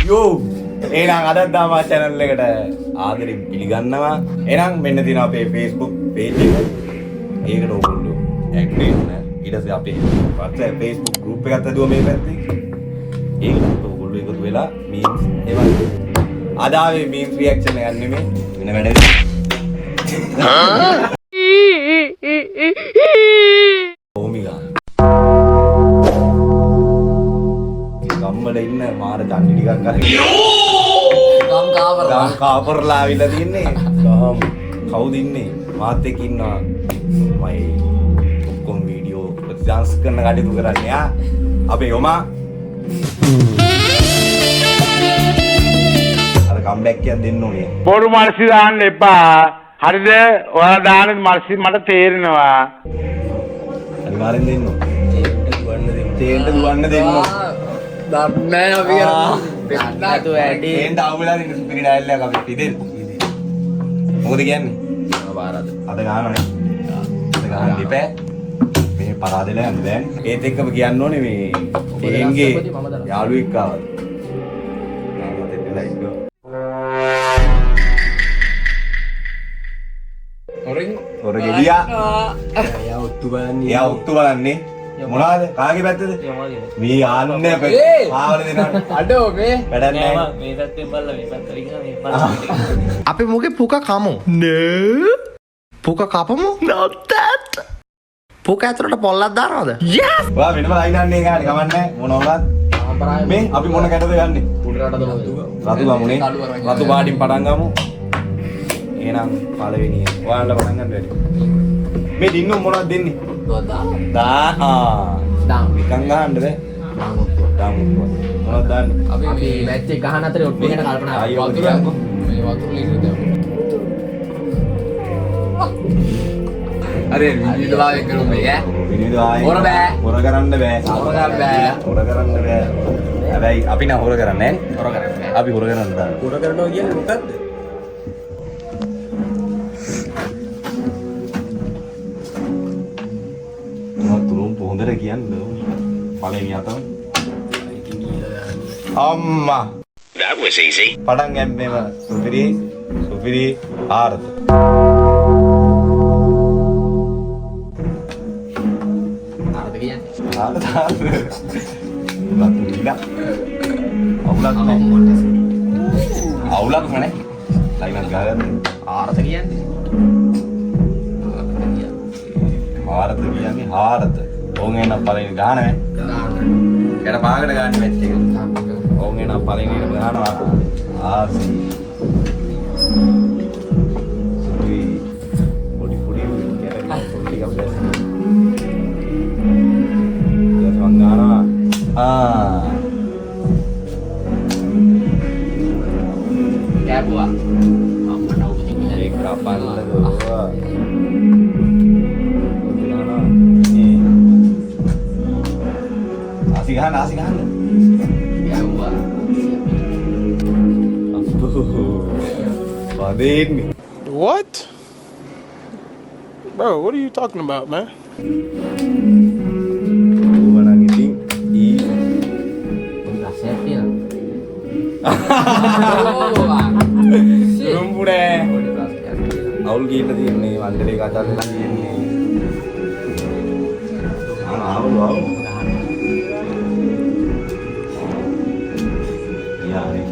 යෝ එහෙනම් අද දාමා channel එකට ආදරෙන් පිළිගන්නවා. එහෙනම් මෙන්න තියෙනවා අපේ Facebook page එක. ඒකට ඔයගොල්ලෝ active වෙන්න. ඊට පස්සේ අපේ WhatsApp Facebook group එකත් හදුවා මේ පැත්තේ. ඒකට ඔයගොල්ලෝ එකතු වෙලා memes ඒවා අද ආවේ memes reaction එකක් නෙමෙයි වෙන වැඩක්. ඕමිගා ගම්වල ඉන්න මාර දණ්ඩි ටිකක් අරගෙන ගම් කාපර්ලා ආවිලා තින්නේ. ගම් කවුද ඉන්නේ? මාත් එක්ක ඉන්නවා මම ඔක්කොම වීඩියෝ ප්‍රතිදාස් කරන කටයුතු කරන්නේ ආ අපේ යොමා අර කම්බැක් එකක් දෙන්න ඕනේ. පොරු මල්සි දාන්න එපා. හරිද? ඔයාලා දාන මල්සි මට තේරෙනවා. අනිවාර්යෙන් දෙන්න ඕනේ. තේන්ට දුවන්න දෙන්න ඕනේ. දන්නේ අපි කරන්නේ ඇටි තේන්ට ආවලා ඉන්න සුපිරි ඩයල් එකක් අපි පිටේ. මොකද කියන්නේ? පාරාද. අද ගන්නවනේ. අද ගන්න දෙපෑ. මේ පරාදෙලා යන්න දැන්. ඒත් එක්කම කියන්න ඕනේ මේ දෙහින්ගේ යාළුවෙක් ආවා. තාමත් එන්නලා ඉන්නවා. ඔර ගෙඩියා. යා ඔත්තු බලන්නේ. එයා ඔත්තු බලන්නේ. මොනවාද? කාගේ පැත්තද? මේ ආන්නේ පාවල දෙනවා. අඩෝ මේ වැඩක් නැහැ. මේ පැත්තෙන් බලලා මේ පැත්තට ගියා මේ බලන්න. අපි මොකේ පුක කමු නෑ පුක කපමු not that පුක ඇතුළට පොල්ලක් දානවද yes ඔයා වෙනම ලයිනන්නේ ගානේ කමන්නේ මොනවද? මේ අපි මොන කැටද ගන්නෙ? උඩරට දලතු රතු ගමුනේ. රතු පාටින් පටන් ගමු. එහෙනම් පළවෙනිය. ඔයාලා පටන් ගන්න බැරි. මේ දින්නු මොනවද දෙන්නේ? දාම් නිකන් ගහන්න බෑ. දාම් මොනවද දාන්නේ? අපි මැච් එක ගහන අතරේ ඔට්ටු එකට කල්පනා ආයෙ වතුර මේ වතුර ලීටර් දාමු. අरे විනිවිද වාගේ කරු මේ ඈ විනිවිද ආයේ හොර බෑ. හොර කරන්න බෑ. හොර කරන්න බෑ. හොර කරන්න බෑ. හැබැයි අපි නම් හොර කරන්නේ නැහැ. හොර කරන්න බෑ. අපි හොර කරන්න දාන්න. හොර කරනවා කියන්නේ මොකද්ද? තුරුම් පොහොඳට කියන්න පළවෙනි අතම අම්මා That was easy. පටන් ගැම්මේම සුපිරි ආරත ආරද කියන්නේ ආරත ලතුලිලා අවුලක් නැහැ අවුලක් නැහැ ලයිනක් ගහගන්න ආරද කියන්නේ ආරත කියන්නේ ආරත ඕන් එන පළවෙනි ගහනවා යට පාගට ගන්න මැච් එක ඕන් එන පළවෙනි එක ගහනවා ආසි පොඩි කැරේ පොඩි ටිකක් දැස් මං ගහනවා කැපුවා අම්මට උපදින්න ඒක කපන්නද ආසි ගහන්න කැපුවා පදේන්නේ What? Bro, what are you talking about, man? ඕවනම් ඉතින් පොඩි රසයක් තියෙනවා රුම්පුනේ පොඩි රසයක් තියෙනවා අවුල් ගිහින් තියෙන්නේ වන්දලේ කතා කරලා තියෙන්නේ ආවෝ යානේ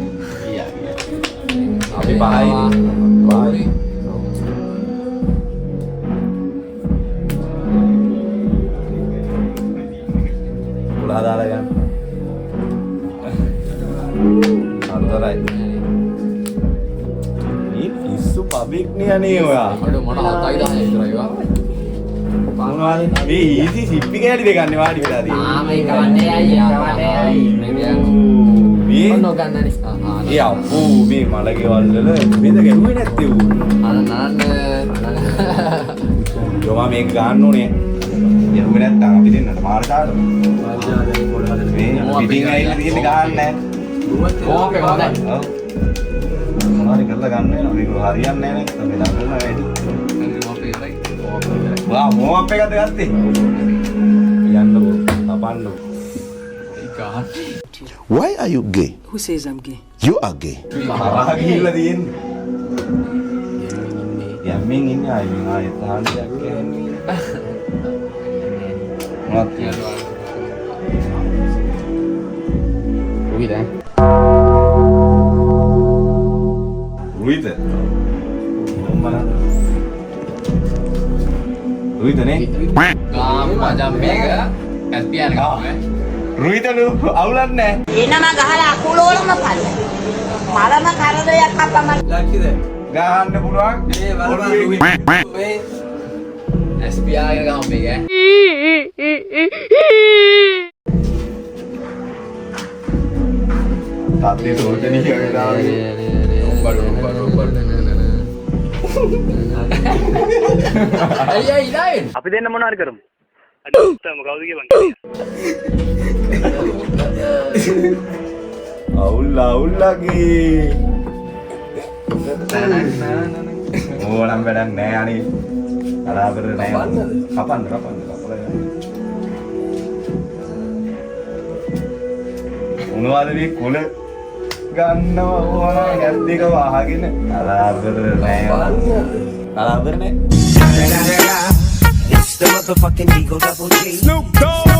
අපි පහයි පුලා දාලා ගන්න අන්තරයි මේ පිස්සු පබ්ලික් නියනේ ඔයා අඩෝ මට 7යි 10යි විතරයි වා මොනවද මේ ඊසි සිප්පි කෑලි දෙකන්නේ වාඩි වෙලා තියෙන්නේ ආ මේ කවන්නේ අයියා මේ මොන ගන්නනේ ඒ අප්පෝ මේ මලකේවල් වල බෙද ගැහුවේ නැත්තේ ඌ අනනන යෝමා මේක ගන්න ඕනේ යරුවේ නැත්තම් අපි දෙන්නට මාර කාට මේ පිටින් ඇවිල්ලා තියෙන්නේ ගහන්න නැහැ ඕක හොඳයි ඔව් මොනවාරි කරලා ගන්න වෙනවා මේක හරියන්නේ නැහැ නේ අපි දන්නවා වැඩි වා මොකක් එකද ගත්තේ යන්නකෝ තපන්නකෝ ඒක shit. Why are you gay? Who says I'm gay? You are gay. හරහා ගිහිල්ලා තියෙන්නේ. යම්මින් ඉන්නේ ආයෙත් ආයෙත් කියන්නේ. මොකක්ද? Ruhid රුයිද? රුයිදනේ? Gam macam mega Caspian kamu රුයිදලු අවුලක් නැහැ. එනම ගහලා අකුලෝලම පල්ල. මලම කරදයක් අපම ගහන්න පුළුවන්. Caspian kamu mega තාත්තේ සෝදනී කියලා. Ayah lain අපි දෙන්න මොනවාරි කරමු. අවුල් ලගේ. ඕනම් වැඩක් නෑ අනේ. බලාපොර නෑ. කපන්න කපලා. මොනවද මේ කුල ගන්නවා ඕන ගැස් දෙක වහගෙන බලාපොර නෑ. බලාපොර නෑ. It's the motherfucking Eagle Double G. Snoop Dogg.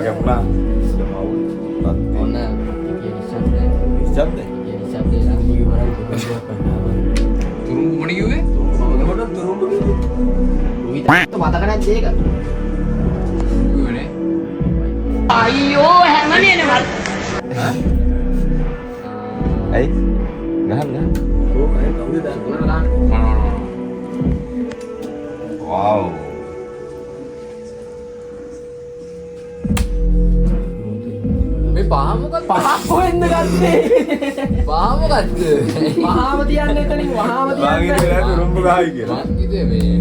Kepula. Ona Isap deh lampu gimana turun kemana juga turun begitu Ruhid itu mata kanan aja kan gimana අයියෝ හැමනේනවා. Ay, nahan. oh kayak kamu udah kan Wow. මේ පහම මොකක්ද පහම වෙන්න ගත්තේ පහම මොකක්ද පහම තියන්න එතනින් වහම වාගේ දෙලා තුරුම්බ ගහයි කියලා. මං කිව්වේ මේ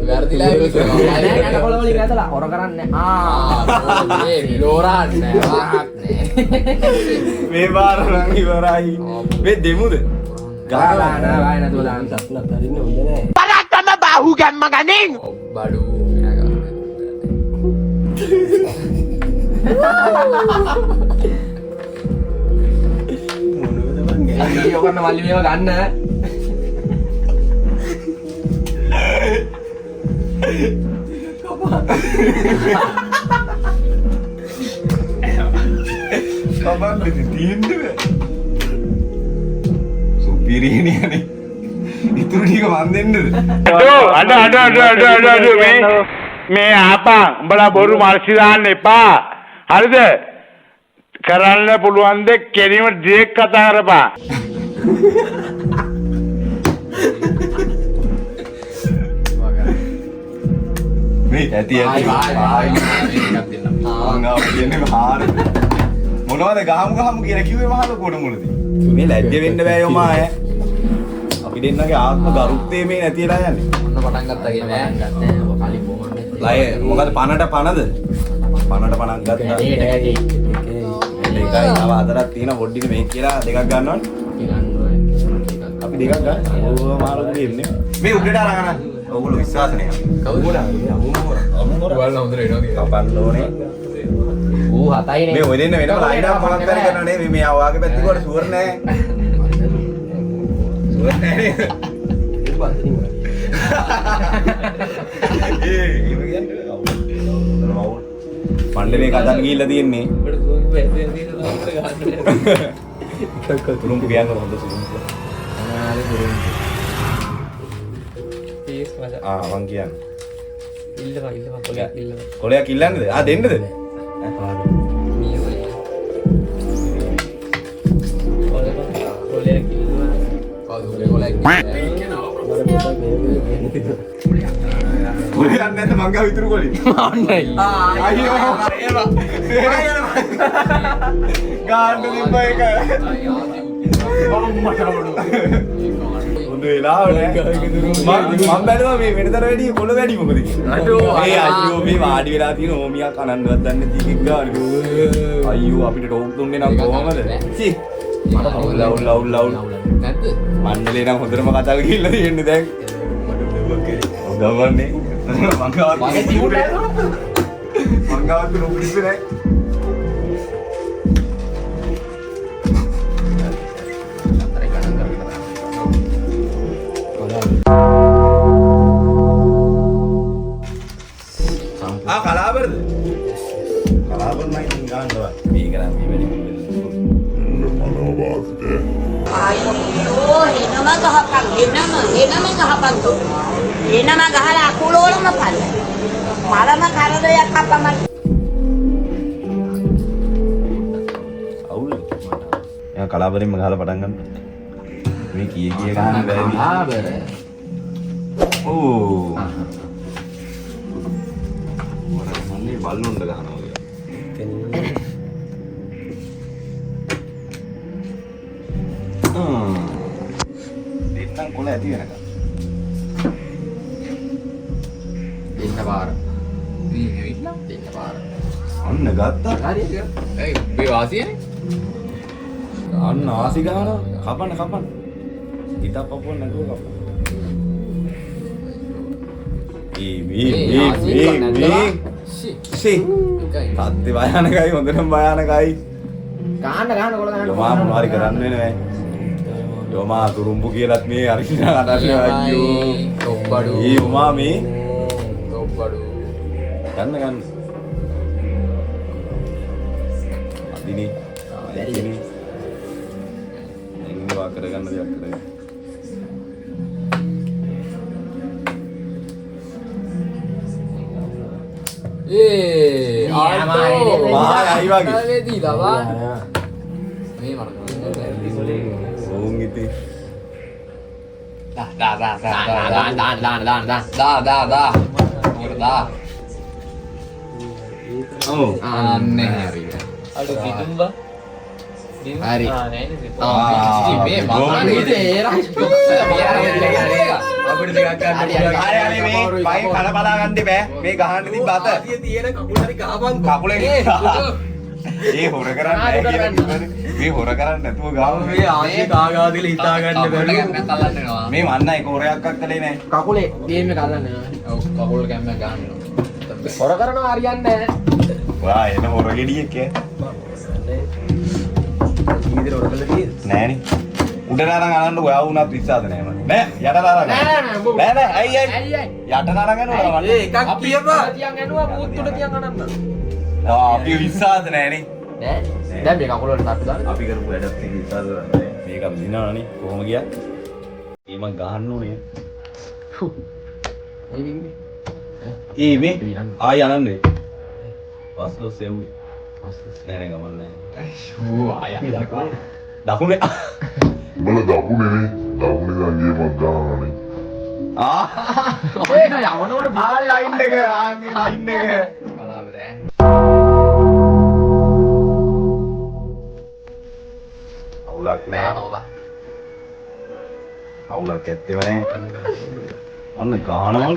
වැරදිලා ඉවසනවා නෑ නෑ කොළ වලින් ඇතලා හොර කරන්නේ මේ ලෝරාන්නේ වාහක් නෑ මේ බාර නම් ඉවරයි. මේ දෙමුද? ගාලා නෑ වයි නෑ තුලා සත්ලක් හරින්න හොඳ නෑ පරක්කම බාහු ගම්ම ගනින්. බඩු අයියෝ කරන මල්ලි මේව ගන්න Kapan ditindih? Supiriniane. Itu dia mandendu. අඩ මේ ආපා උඹලා බොරු මාර්සි දාන්න එපා. හරිද? කරන්න පුළුවන් ද කෙලිම ඩිරෙක්ට් කතා කරපන්. මේ ඇති මොනවද ගහමු කියලා කිව්වේ මහල කොට මොනද මේ ලැජ්ජ වෙන්න බෑ යෝමා ඈ අපි දෙන්නගේ ආත්ම ගරුත්වය මේ නැතිලා යන්නේ මොන්න පටන් ගත්තා කියන්නේ ගත්තේ කලින් බොමන්නේ ලය මොකද පනට පනද පනට පනක් ගත්තා ඒකයි තව හතරක් තියෙන පොඩ්ඩික මේක කියලා දෙකක් ගන්නවා අපි දෙකක් ගන්න ඕව මාළු දෙන්නේ මේ උඩට අරගෙන ඔයගොල්ලෝ විශ්වාස නැහැ කවුද අමුමොර වල හොඳට එනවා කියලා කපන්න ඕනේ ඌ හතයිනේ මේ ඔය දෙන්න වෙනම ලයින් අප් මොකක් කරේ කරනවා නේ මේ ආවාගේ පැත්තේ කොට ෂුවර් නැහැ ෂුවර් නැහැ ඌ බන්දිනි මොකද ඒ ඉව කියන්නේ පණ්ඩේ කතාව ගිහිල්ලා තියෙන්නේ තුරුම්පු ගියන්න හොඳ සුළුම්පු මං කියන්නේ කොලයක් ඉල්ලන්නද දෙන්නද කොලයක් නැත මං ගාව ඉතුරු කොලේ අයියෝ ගාන්න තිබ්බ එක හොඳ වෙලාව නෑ. මම බැලුවා මේ වෙනතර වැඩි කොළ වැඩි මොකද කියලා. මේ අයියෝ මේ වාඩි වෙලා තියෙන ඕමියා කනන්නවත් දන්නේ තීකෙක් ගානේ. අයියෝ අපිට ටෝක් දුන්නේ නම් කොහමද? සි. ලව්. නැද්ද? මණ්ඩලේ නම් හොඳටම කතා ගිහිල්ලා තියෙන්නේ දැන්. ඔදවන්නේ. මගේ තිබුණේ මංගාවත් නුඹිස් නෑ. කලාබරද? කලාබර නයි ඉතින් ගන්නවා. මේ කරන්නේ වැඩි අයියෝ එනම ගහපන් එනම ගහපන් තෝ. එනම ගහලා අකුලෝලම පල්ල. මලම කරදයක් අපමණ. අවුල්. එයා කලාබරෙන්ම ගහලා පටන් ගන්න. මේ කීය ගහන්න බැරි. කලාබර. ඕ. මන්නේ බල්ලොන්ඩ ගහනවා කියලා. දෙන්නම් කොළ ඇති වෙනකම්. දෙන්න පාර. මේ ඇවිල්ලා දෙන්න පාර. අන්න ගත්තා. හරියට. ඒ මේ වාසියනේ. අන්න ආසි ගහනවා. කපන්න. හිතක් පපුව නැතුව කපන්න. මේ සි. තාත්තේ භයානකයි හොඳටම භයානකයි. ගහන්න කොළ ගහන්න. යෝමා මොනවාරි කරන්න වෙනවයි. යෝමා තුරුම්බු කියලාත් මේ අරිනා අඩන්නේ අයියෝ. තොප්පඩු. යෝමා මේ තොප්පඩු. ගන්න. අදිනේ. බැරිනේ. එන්නවා කරගන්න දෙයක් කරගන්න. ආයතෝ මහායි වගේ. වේදී ලබා මේ මරන්නේ ඕන් ඉතින් දාන්න ඔව් අන්නේ හරි අඩු කිතුම්බා හරි. නෑ මේ මම ඉතේ අපිට දෙකක් ගන්න හරි මේ පයි කන බලා ගන්න බෑ මේ ගහන්න තිබ්බ අත තියෙන කකුල හරි ගහපන් කකුලේ ඒ හොර කරන්නේ නැහැ කියන්නේ මේ හොර කරන්නේ නැතුව ගාව මේ ආයේ කාගාදිල හිතා ගන්න බැරි මේ මන්න ඒක හොරයක් අක්කලේ නැහැ කකුලේ ගේම් එක අල්ලන්නේ ඔව් කකුල කැම්මක් ගන්නවා හොර කරනවා හරියන්නේ නැහැ වා එන හොර ගෙඩියක් ඉතින් හොර කළා තියෙන්නේ නෑනේ උඩට අරන් අනන්න ඔයා වුණත් විශ්වාස නෑ මට බෑ යටට අරන් නෑ අයි යටට අරන් යනවා මට එකක් කියපා තියන් යනවා මුත් උඩ තියන් අනන්න අපි විශ්වාස නෑනේ නෑ දැන් මේ කකුල වලට තට්ටු දාන්න අපි කරපු වැඩත් එක විශ්වාස කරන්නේ මේක අපි දිනවනේ කොහොම ගියත් ඒ මං ගහන්න ඕනේ ඒ මේ ආයි අනන්නේ පස්ලෝ සෙව්වේ නෑ ගමන් නෑ ඌ ආය දකුණේ උඹලා දකුණේනේ දකුණේ ගංගේ මත් දානනේ ඔය යවනකොට ආයි ලයින් එක ආන්ගේ ලයින් එක බලාපද අවුලක් නෑ අවුලක් ඇත්තෙම නෑ අන්න ගහනවා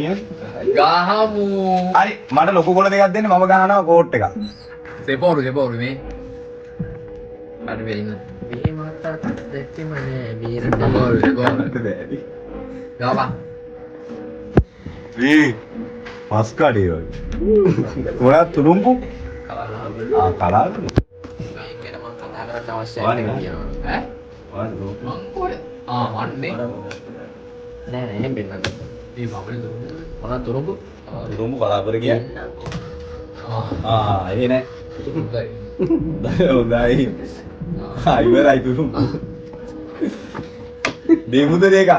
කියන්නේ ගහමු හරි මට ලොකු කොළ දෙකක් දෙන්න මම ගහනවා කෝට් එකක් සෙපෝරු මේ අර වෙන්න මේ මාතට දෙත්තෙම නෑ බීරට බෑලි ගාපා මේ මස් කඩේ වගේ ඔයා තුරුම්පු කලාව මේකට මම කතා කරන්න අවශ්‍යයි කියනවා ඈ මන්නේ නෑ එහෙම වෙන්නත් මේ බබල් මොන තුරුම්පු තුරුම්පු කලාපර කියන්නේ ඒ නෑ හොඳයි ඉවරයි තුරුම්පු දෙමුද දෙක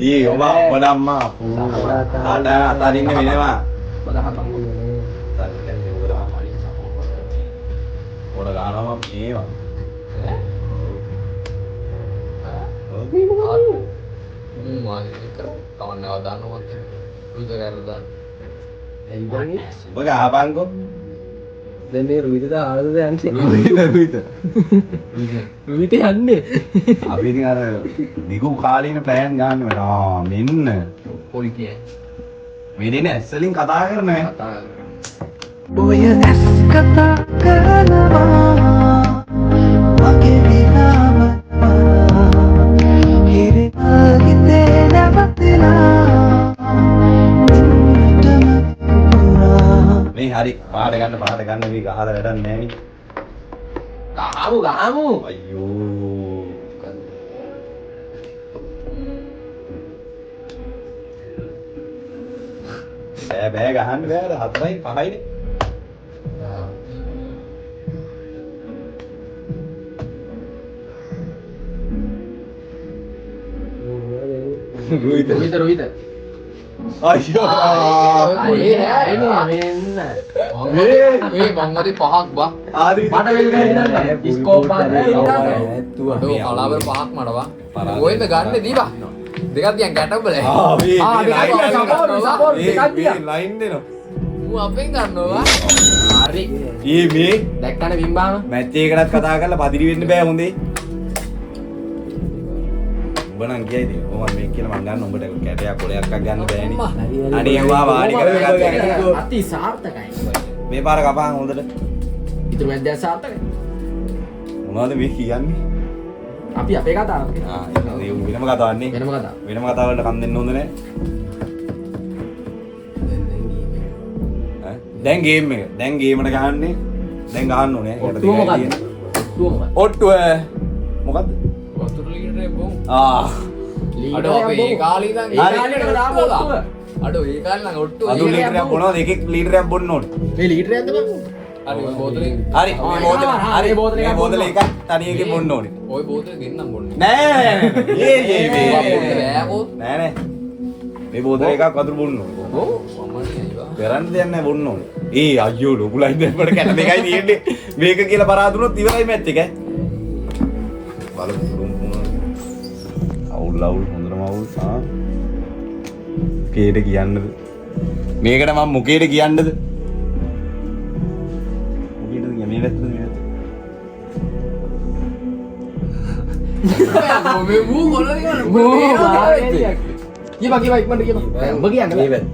ඒ ඔබ අපඩම්මා අඩ අතරින්න වෙනවා පොඩ ගානවා මේවා තවන්නව දාන්නවත් උද කරලා දාන්න ඔබ ගහපන්කෝ දැන් මේ රුවිතට ආවද යන්නේ? රුවිත යන්නේ. අපි ඉතින් අර දිගු කාලීන ප්ලෑන් ගන්න වෙනවා. මෙන්න පොල් කිය. මේ දෙන ඇස්සලින් කතා කරන්නේ. ඔය ඇස් කතා කරනවා මගේ විනාම හිරිනාගිතේ නැවතිලා මේ හරි පාට ගන්න මේ ගහලා වැඩක් නැහැ නේ. ගහමු. අයියෝ. බෑ ගහන්න බෑ 4යි 5යිනේ. රුවිත. අයියෝ. මේ මංගලේ පහක් බා. ආදි මට වෙල් ගන්න ස්කෝප් එක කලාවර පහක් මඩවා. ඔයද ගන්න දීපා. දෙකක් තියන් ගැටබල. ලයින් දෙනවා. මූ අපෙන් ගන්නවා. හරි. මේ දැක්කනේ බිම්බාම. මැච් එකකටත් කතා කරලා පදිරි වෙන්න බෑ හොඳේ. උඹ නම් කියයිද? කොහොමද මේ කියලා මං ගන්න උඹට කැටයක් කොලයක් ගන්න බෑනේ. අනේ ඒවා වාඩි කරගෙන අති සාර්ථකයි. මේ පාර කපහන් හොඳට. ඉතුරු මැද්දේ සාර්ථකයි. මොනවද මේ කියන්නේ? අපි අපේ කතාව. ඒ වෙනම කතාවන්නේ. වෙනම කතාවකට කන් දෙන්න හොඳ නැහැ. දැන් ගේම් එක. දැන් ගේමකට ගහන්නේ. දැන් ගහන්න ඕනේ. ඔට්ටුව මොකද්ද? වතුර ලීටරේ බොම්. අඩෝ අපේ ඒ කාලේ ඉඳන් ඒ කාලේට දාපු ඔට්ටුව. අඩෝ ඒ කාලේ නම් ඔට්ටුව. අද ලීටරයක් බොනවා දෙකක් ලීටරයක් බොන්න ඕනේ. මේ ලීටරයක්ද බං? හරි ඔය බෝතලේ. හරි මේ බෝතල එකක් තනි එකකින් බොන්න ඕනේ. ඔය බෝතලේ දෙන්නම් බොන්නේ. නෑ බෑකෝ. නෑ මේ බෝතල එකක් වතුර බොන්න ඕනේ. ඔව් මමනේ අයිවා. කරන්න දෙයක් නෑ බොන්න ඕනේ. අයියෝ ලොකු ලයින් දෙකට කැට දෙකයි තියෙන්නේ. මේක කියලා පරාදුනොත් ඉවරයි මැච් එක. බලමු අවුල් හොඳටම අවුල්. කේට කියන්නද? මේකට මම මොකේට කියන්නද? මොකේටද කියන්නේ මේ වැත්තද මේ වැත්ත? මේ මූ කොල්ලද කියන්නේ? කියපන් ඉක්මනට කියපන්. ඔබ කියන්නේ මේ වැත්ත.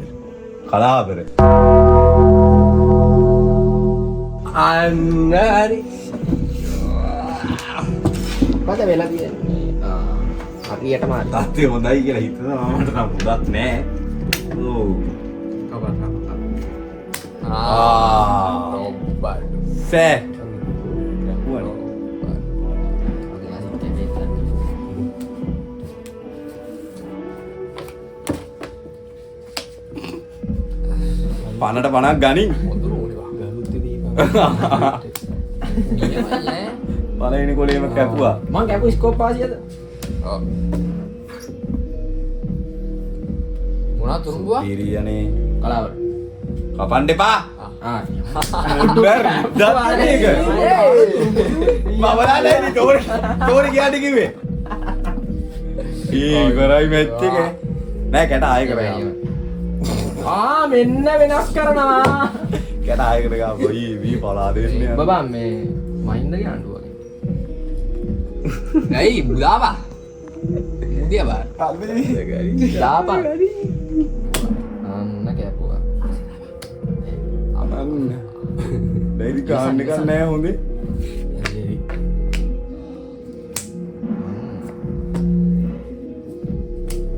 කලාබර. අන්න හරි. කොහොමද වෙලා තියෙන්නේ? හරියටම තාත්තේ හොඳයි කියලා හිතනවා මට නම් හොඳක් නෑ. ඔව්. සෑ. පනට පනක් ගනින්. පළවෙනි කොලේම කැපුවා. මං කැපු ස්කෝප් පාසියද? ඔව්. මොනා තුරුඹුවා? පීරියනේ. කලාවර. කපන්න එපා. බර්. දත්තේක. මවලා නැති තෝරි කියාට කිව්වේ. ඉවරයි මැච් එක. නෑ කැට ආයෙ කරගන්න. මෙන්න වෙනස් කරනවා. කැට ආයෙ කරගන්න. ඔයි වී පලා දෙන්නේ. බබා මේ මහින්දගේ අඬුව. ඇයි බුලාවා? මුදියා බා. දාපන්. අන්න කැපුවා. අන්න. බැරි ගන්න එක නෑ හොඳේ.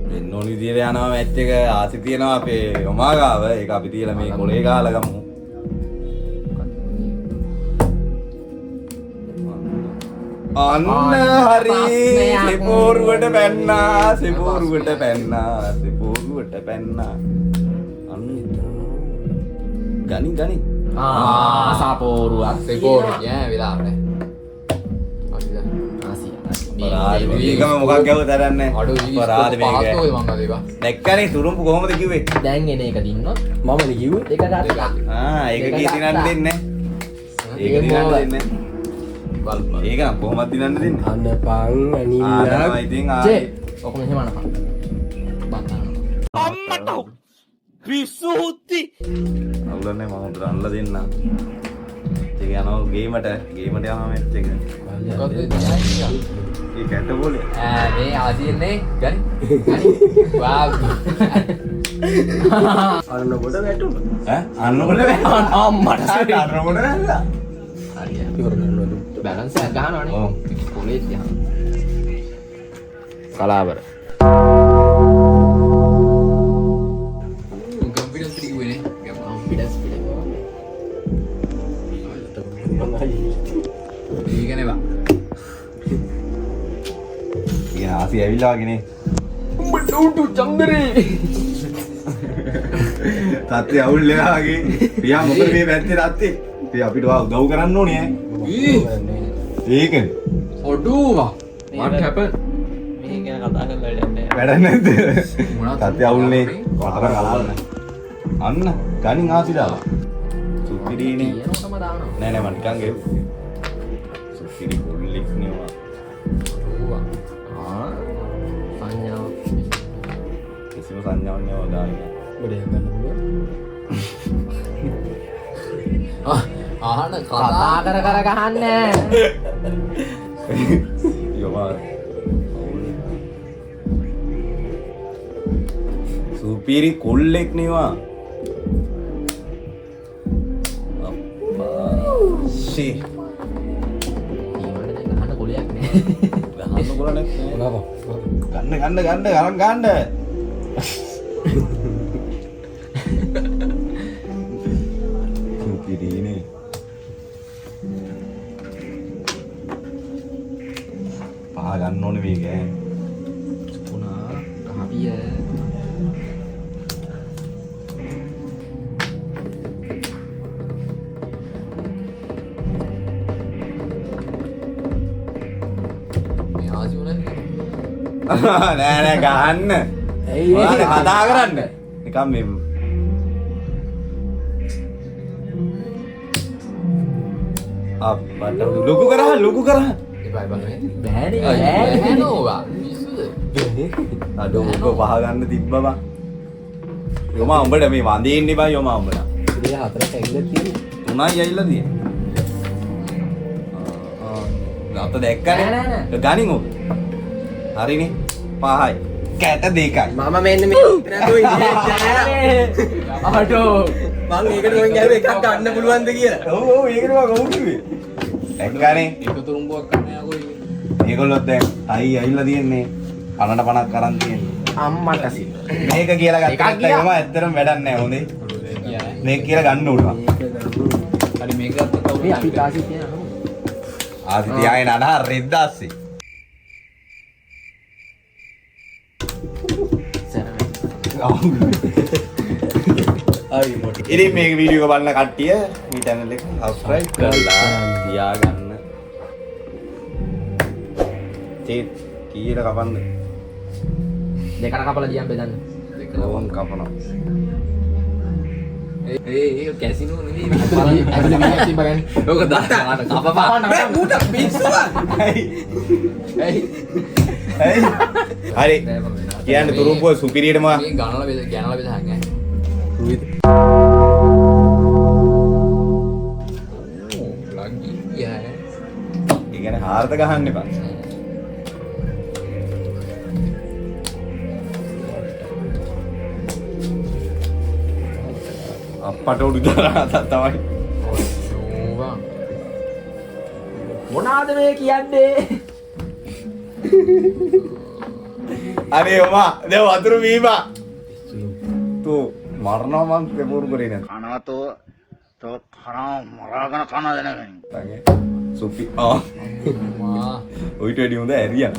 වෙන්නෝනි විදියට යනවා මැච් එක ආසි තියනවා අපේ ඔමාගාව. ඒක අපි තියලා මේ කොලේ ගහලා ගමු. අන්න හරි සිපෝරුවට පැන්නා අන්න ගනි සාපෝරුවක් සෙපෝරු ඈ වෙලාවට ඒකම මොකක් ගැව තරන්නේ පරාද මේක දැක්කනේ තුරුම්පු කොහොමද කිව්වේ දැන් එන එක දින්නොත් මමද කිව්වේ දෙක ගත්තා ඒක කී දිනන්න දෙන්නේ ඒක දිනන්න දෙන්නේ ඒක නම් කොහොමද දිනන්න දෙන්නේ අනපන් අනිලා ඉතින් ආයේ ඔකම එහෙම අනපන් අම්මට පිස්සු හුත්ති අවුලන්නේ මම උඩට අල්ලලා දෙන්න ඒක යනවා ගේමට යනවා මැච් එක. ඒක ඇට බෝලේ. මේ ආසියන්නේ ගනි. වාව්. අන්න කොට වැටුණා. ඈ අන්න කොට වැටුණා. අම්මට අන්න කොට වැල්ලා. හරිය. බැලන්ස් එක ගහනවනේ. ඔව්. කොලේ තියහම. කලාවර. ගම්පිඩස් පිටිකුවනේ. ගම්පිඩස් පිටිකුව. ඊගනේ බා. ඉතින් ආසි ඇවිල්ලා වගේනේ. උඹ ඩූටු චන්දරේ. තාත්තේ අවුල් වෙලා වගේ. පියා මොකද මේ පැත්තේ තාත්තේ? පියා අපිට උදව් කරන්න ඕනේ ඈ. ඒකනේ. ඔඩුවා. what happened? මේ ගැන කතා කරලා වැඩක් නැහැ. වැඩක් නැද්ද? මොනවද? තාත්තේ අවුල්නේ. වතර ගලන්න. අන්න ගණින් ආසිලා. සුපිරිනේ. කියනකොටම දානවා. නෑ නෑ මම නිකන් ගෙව්වා. සුපිරි කොල්ලෙක් නෙවා. ඔඩුවා. සංඥාව. කිසිම සංඥාවක් නෑ දාන්නේ. ගොඩේ ගන්න පුළුවන්. ආහන කතා කර ගහන්නේ. යෝමා. සුපිරි කොල්ලෙක් නෙවා. ෂී. ඊමණට දැන් ගහන්න කොලයක් නෑ. ගහන්න කොල නැත්නේ. ගන්න අරන් ගන්න. සුපිරිනේ. පහ ගන්න ඕනේ මේක ඈ. පුනා කහවිය. මේ ආසි උනේ. නෑ ගහන්න. ඔයාලා කතා කරන්න. නිකන් මේ අප්පට ලොකු කරා. එපා බෑනේ නෝවා. පිස්සුද? අඩෝ ඔබ පහ ගන්න තිබ්බා බං. යෝමා උඹට මේ වඳේ ඉන්නේ බං යෝමා උඹට. ඉතින් හතරක් ඇවිල්ලා තියෙන්නේ. තුනයි ඇවිල්ලා තියෙන්නේ. ගාත දැක්කනේ. නෑ. ගනින් ඔබ. හරිනේ. පහයි. කැට දෙකයි. මම මෙන්න මේ නේදෝ අහටෝ මං ඒකට ඔය ගැහුව එකක් ගන්න පුළුවන්ද කියලා. ඔව් ඒකට මම කවුරු කිව්වේ? දැක්කනේ. එක තුරුම්බුවක් ගන්න යකෝ ඉන්නේ. මේගොල්ලොත් දැන් අයි ඇවිල්ලා තියෙන්නේ. 50ක් අරන් තියෙන්නේ. අම්මට සිල්. මේක කියලා ගත්තා යම ඇත්තටම වැඩක් නැහැ හොඳේ. මේක කියලා ගන්න ඕන. හරි මේක ගත්තොත් කවුරු අපි කාසි තියනවා. ආදි තියාගෙන අනා රෙද්දාස්සේ. ඉතින් මේක වීඩියෝ එක බලන කට්ටිය මේ channel එක subscribe කරලා තියාගන්න. තේ කීයට කපන්න? දෙකට කපලා දියම් බෙදන්න. ඕම් කපනවා. ඒ කැසිනෝ නෙවෙයි ඇතුලේ මිනිහක් තිබ්බගන්නේ. ඕක දාන්න කපපා. ඌට පිස්සුවා. ඇයි හරි. කියන්නේ තුරුම්පුව සුපිරියටම මේ ගණනලා බෙදහන් ඈ. රුවිද. ලග්ගි යා. ඒ කියන්නේ හාරත ගහන්න එපා. අප්පට උඩු දාලා තමයි. ඕවා. මොනවාද මේ කියන්නේ? අනේ ඔමා දැන් වතුර බීපා. තෝ මරනවා මං පෙපුරු කරේ නැත්. කනවතෝ තෝ කනවා මරාගෙන කන දෙනගෙන. තගේ සුපි ආ මා ඔයිට වැඩි හොඳ ඇරියන.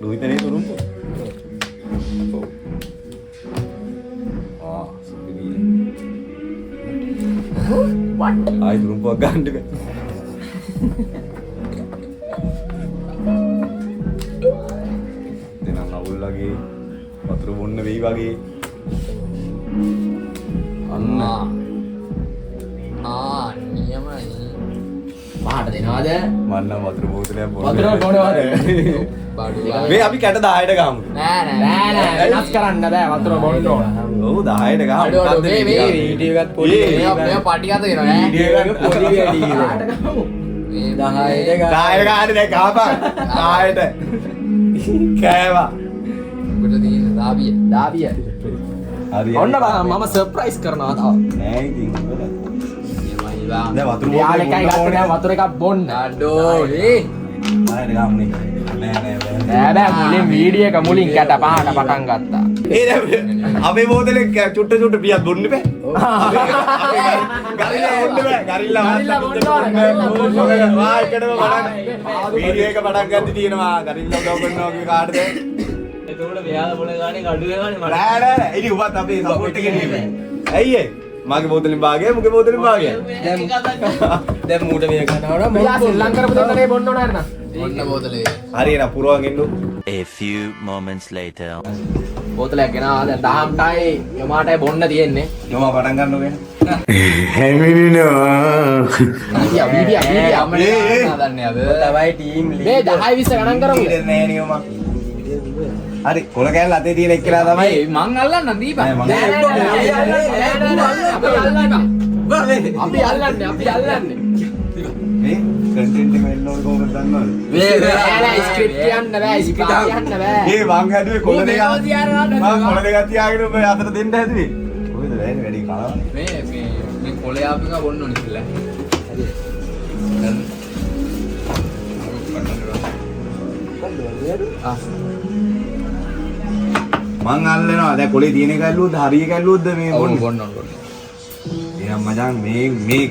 ලුයිතනේ තුරුම්පු. ආ සුපි. what? ආයි තුරුම්පුවක් ගන්න බෑ. දෙනා නවුල් වගේ වතුර බොන්න වෙයි වගේ. අන්න නියමයි. පහට දෙනවද? මන්නම් වතුර බෝතලයක් වතුර බොනවද? මේ අපි කැට 10ට ගමු. නෑ වෙනස් කරන්න බෑ වතුර බොන්න ඕන. ඔව් 10ට ගමු. අඩෝ මේ වීඩියෝ එකත් පොඩි මේ පටි අත දෙනවා ඈ. වීඩියෝ එක පොඩි වැඩි කියලා. 10ට ගාන දැන් ගහපන් 10ට කෑවා. උඹට තියෙන දාවිය. හරි ඔන්න බලන්න මම සර්ප්‍රයිස් කරනවා තව. නෑ ඉතින් එමයි බා. දැන් වතුර යාල එකයි ගත්ත දැන් වතුර එකක් බොන්න. අඩෝ ඒ 10ට ගමු නෑ බෑ මුලින් වීඩියෝ එක මුලින් කැට පහට පටන් ගත්තා. ඒ දැන් අපේ බෝතලේ චුට්ට පියක් බොන්න බෑ. ගරිල්ලා බොන්න බෑ. ගරිල්ලා බොන්න ඕනේ. වා එකටම බලන්න. වීඩියෝ එක පටන් ගන්න තියෙනවා. ගරිල්ලා උදව් කරනවා කිය කාටද? එතකොට මෙයාලා මොන ගානේ කඩු වෙනවනේ මට. නෑ. ඉතින් උඹත් අපේ සපෝට් එකේ නෙමෙයි. ඇයි ඒ? මගේ බෝතලෙන් භාගය, මුගේ බෝතලෙන් භාගය. දැන් මූට මේක කරනවා මෙයා ශ්‍රී ලංකාවේ දෙන්නනේ බොන්න ඕන නේද? බොන්න බෝතලේ. හරි එන පුරවන් ඉන්නු. A few moments later. බෝතලයක් ගෙනාවා දැන් 10ටයි යමාටයි බොන්න තියෙන්නේ. යෝමා පටන් ගන්නව වෙන. වීඩියෝ ඒ. දන්නේ අද. තමයි ටීම් මේ 10 20 ගණන් කරමු. නෑ නේ යෝමා. හරි කොල කෑල්ල අතේ තියෙන එක්කලා තමයි. මං අල්ලන්න දීපන්. අපි අල්ලන්නේ. මේ කන්ටෙන්ට් එක වෙන්න ඕන කොහොමද දන්නවද? නෑ ස්ක්‍රිප්ට් කියන්න බෑ ස්ක්‍රිප්ට් කියන්න බෑ. ඒ මං හැදුවේ කොල දෙකක්. මං කොල දෙකක් තියාගෙන ඔබ අතට දෙන්න හැදුවේ. කොහෙද වැන්නේ වැඩි කලවන්නේ. මේ කොලේ ආපු එක බොන්න ඕනේ ඉතින්. මං අල්ලනවා දැන් කොලේ තියෙන එක ඇල්ලුවොත් හරිය එක ඇල්ලුවොත්ද මේ බොන්නේ. බොන්න. එහෙනම් මචං මේක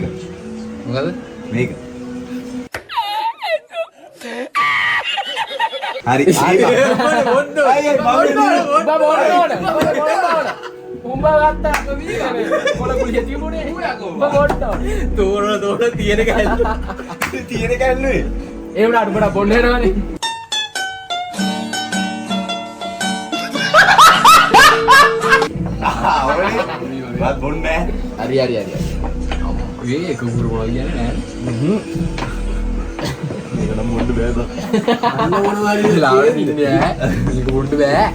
මොකද? මේක හරි බොන්න ඕන. උඹ ගත්තා මේ කොල කුලිය තිබුණේ. උඹ බොන්න ඕන. තෝරන තියෙන ගානේ තියෙන එක ඇල්ලුවේ. ඒ වුණාට උඹට බොන්න වෙනවනේ. වත් බොන්නේ හරි. ඒක උගුරු මොනවා කියන්නේ නෑ. මේක නම් බොන්න බෑද? අන්න මොනවා හරි ලාවට ඉන්නේ ඈ. මේක බොන්න බෑ.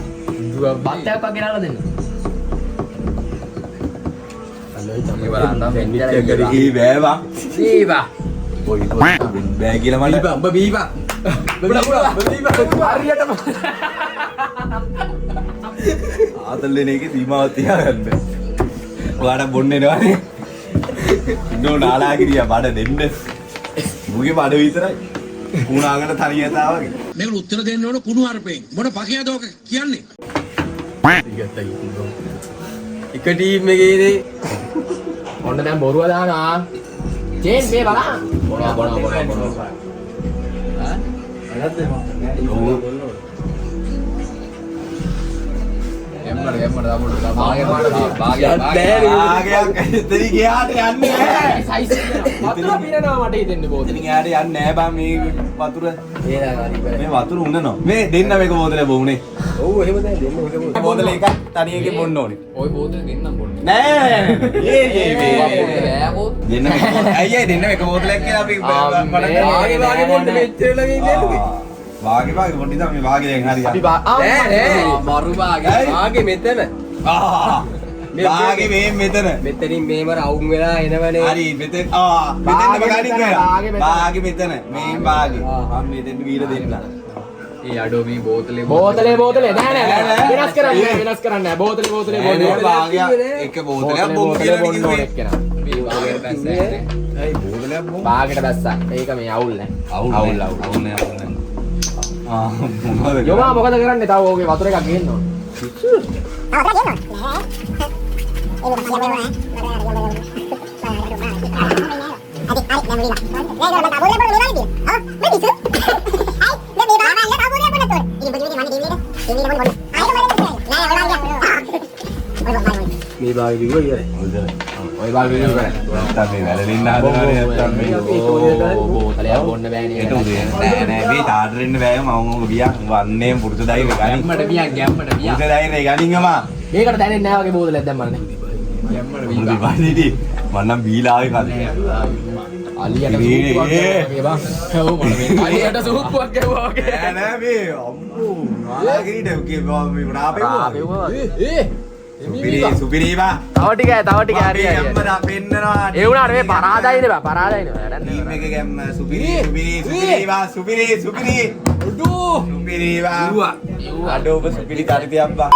බත්තයක් පා ගෙනල්ලා දෙන්න. අල්ලයි තමයි බලන්න වෙන්නේ. ඒ බෑවා දීපා. ඔයි බෑ කියලා මට උඹ බීපා හරියටම ආතල්ලෙන එකේ සීමාවක් තියාගන්න. ඔයාලා බොන්න එනවනේ. ඉන්නෝ නාලාගිරියා බඩ දෙන්න. මුගේ බඩ විතරයි. පුණාගෙන තනියතා වගේ. මේකට උත්තර දෙන්න ඕන කුණු හarpෙන්. මොන පකයද ඔක කියන්නේ? එක ටීම් එකේනේ ඔන්න දැන් බොරුව දානවා. චේන් මේ බලන්න. බොනවා. ඈ? එම්මඩ දාමුඩ ආගයක් එතන ගියාට යන්නේ නැහැ. සයිස් වතුර පිරනවා මට හිතෙන්නේ බෝතලේ. ඉතින් යාට යන්නේ නැහැ බං මේ වතුර. මේ වතුර උනනවා. මේ දෙන්න මේක බෝතලේ බොුනේ. ඔව් එහෙම දැන් දෙන්න ඔක බෝතලේ එකක් තනියකින් බොන්න ඕනේ. ওই බෝතලේ දෙන්නම් බොන්නේ. නෑ. දෙන්න මේක. ඇයි දෙන්න මේක බෝතලයක් කියලා අපි වාගේ බොන්න මෙච්චර ළඟ ඉන්නේ වාගේ පොඩි තමයි වාගේ දැන් හරි. අපි නෑ බරු වාගේ. වාගේ මෙතන වාගේ මේ මෙතන. මෙතනින් මේම රවුම් වෙලා එනවනේ හරි මෙතන මෙතෙන්ම ගණන් කරලා. වාගේ මෙතන මේ වාගේ. මම මෙතෙන්ට ගිහලා දෙන්න. ඒ අඩෝ මේ බෝතලේ නෑ වෙනස් කරන්න නෑ බෝතලේ බොන්න. වාගේ එක බෝතලයක් බොන්න කියලා කිව්වේ. මේ වාගේට බැස්සා ඇයි බෝතලයක් බොන්න? වාගේට බැස්සා ඒක මේ අවුල් නෑ අවුල් නෑ. මොනවද? යෝමා මොකද කරන්නේ තව ඕකේ වතුර එකක් ගේන්න ඕන මේ බාගේ කිව්වා ඉවරයි ඔය බාල් වීඩියෝ කරන්නේ නැත්තම් මේ වැලලින්න හදනවනේ නැත්තම් මේ බෝතලයක් බොන්න බෑනේ ඒක උදේ නෑ මේ ටාටර් ඉන්න බෑ මම ගියා වන්නේ පුරුදු ධෛර්යය ගනින් ගැම්මට ගියන් පුරුදු ධෛර්යය ගනින් අම මේකට දැනෙන්නේ නැහැ වගේ බෝතලයක් දැම්මනේ ගැම්මට මුදි වනිටි මන්නම් බීලා ආවේ කලින් අලියට සූප්පුවක් ගැව්වා වගේ බං. ඔව් මට වෙන අලියට සූප්පුවක් ගැව්වා වගේ. නෑ මේ අම්මෝ නාලාගිරිට මේ රාපෙව්වා. සුපිරීවා. තව ටිකයි හරි හරි. අම්මලා පෙන්නනවා. ඒ වුණාට මේ පරාදයිනේ බං පරාදයිනේ වැඩක් ටීම් නෑ. එකේ ගැම්ම සුපිරීවා සුපිරීවා. අඩෝ ඔබ සුපිරි තරිතියක් බං.